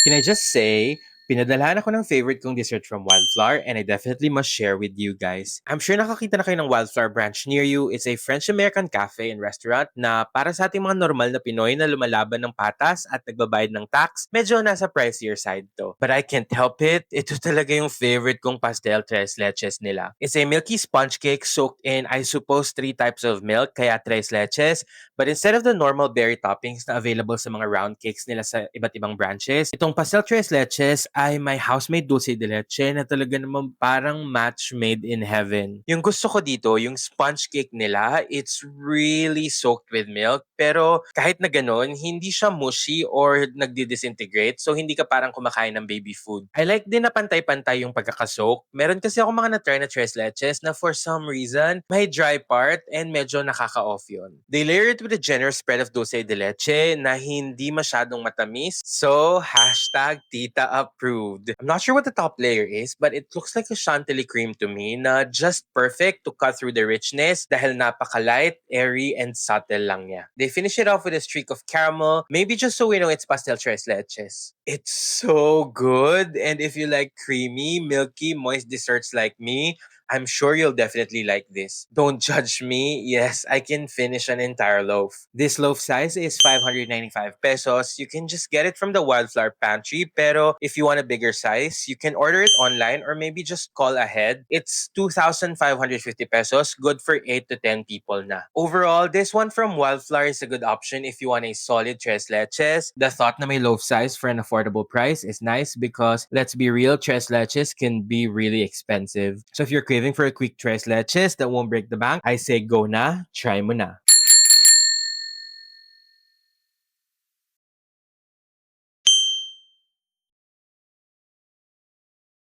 Can I just say, pinadalhan ako ng favorite kong dessert from Wildflower and I definitely must share with you guys. I'm sure nakakita na kayo ng Wildflower branch near you. It's a French-American cafe and restaurant na para sa ating mga normal na Pinoy na lumalaban ng patas at nagbabayad ng tax, medyo nasa pricier side to. But I can't help it. Ito talaga yung favorite kong pastel tres leches nila. It's a milky sponge cake soaked in, I suppose, 3 types of milk, kaya tres leches. But instead of the normal berry toppings na available sa mga round cakes nila sa iba't ibang branches, itong pastel tres leches ay may house-made dulce de leche na talaga naman parang match made in heaven. Yung gusto ko dito, yung sponge cake nila, it's really soaked with milk. Pero kahit na ganun, hindi siya mushy or nagdi-disintegrate. So hindi ka parang kumakain ng baby food. I like din na pantay-pantay yung pagkakasoak. Meron kasi ako mga na-try na tres leches na for some reason, may dry part and medyo nakaka-off yun. They layer it with a generous spread of dulce de leche na hindi masyadong matamis. So, hashtag tita approved. I'm not sure what the top layer is, but it looks like a chantilly cream to me na just perfect to cut through the richness dahil napaka-light, airy, and subtle lang niya. They finish it off with a streak of caramel, maybe just so we know it's pastel tres leches. It's so good, and if you like creamy, milky, moist desserts like me, I'm sure you'll definitely like this. Don't judge me. Yes, I can finish an entire loaf. This loaf size is 595 pesos. You can just get it from the Wildflower Pantry. Pero if you want a bigger size, you can order it online or maybe just call ahead. It's 2,550 pesos. Good for 8 to 10 people na. Overall, this one from Wildflower is a good option if you want a solid tres leches. The thought na may loaf size for an affordable price is nice because, let's be real, tres leches can be really expensive. So if you're craving for a quick tres leches that won't break the bank, I say go na, try mo na.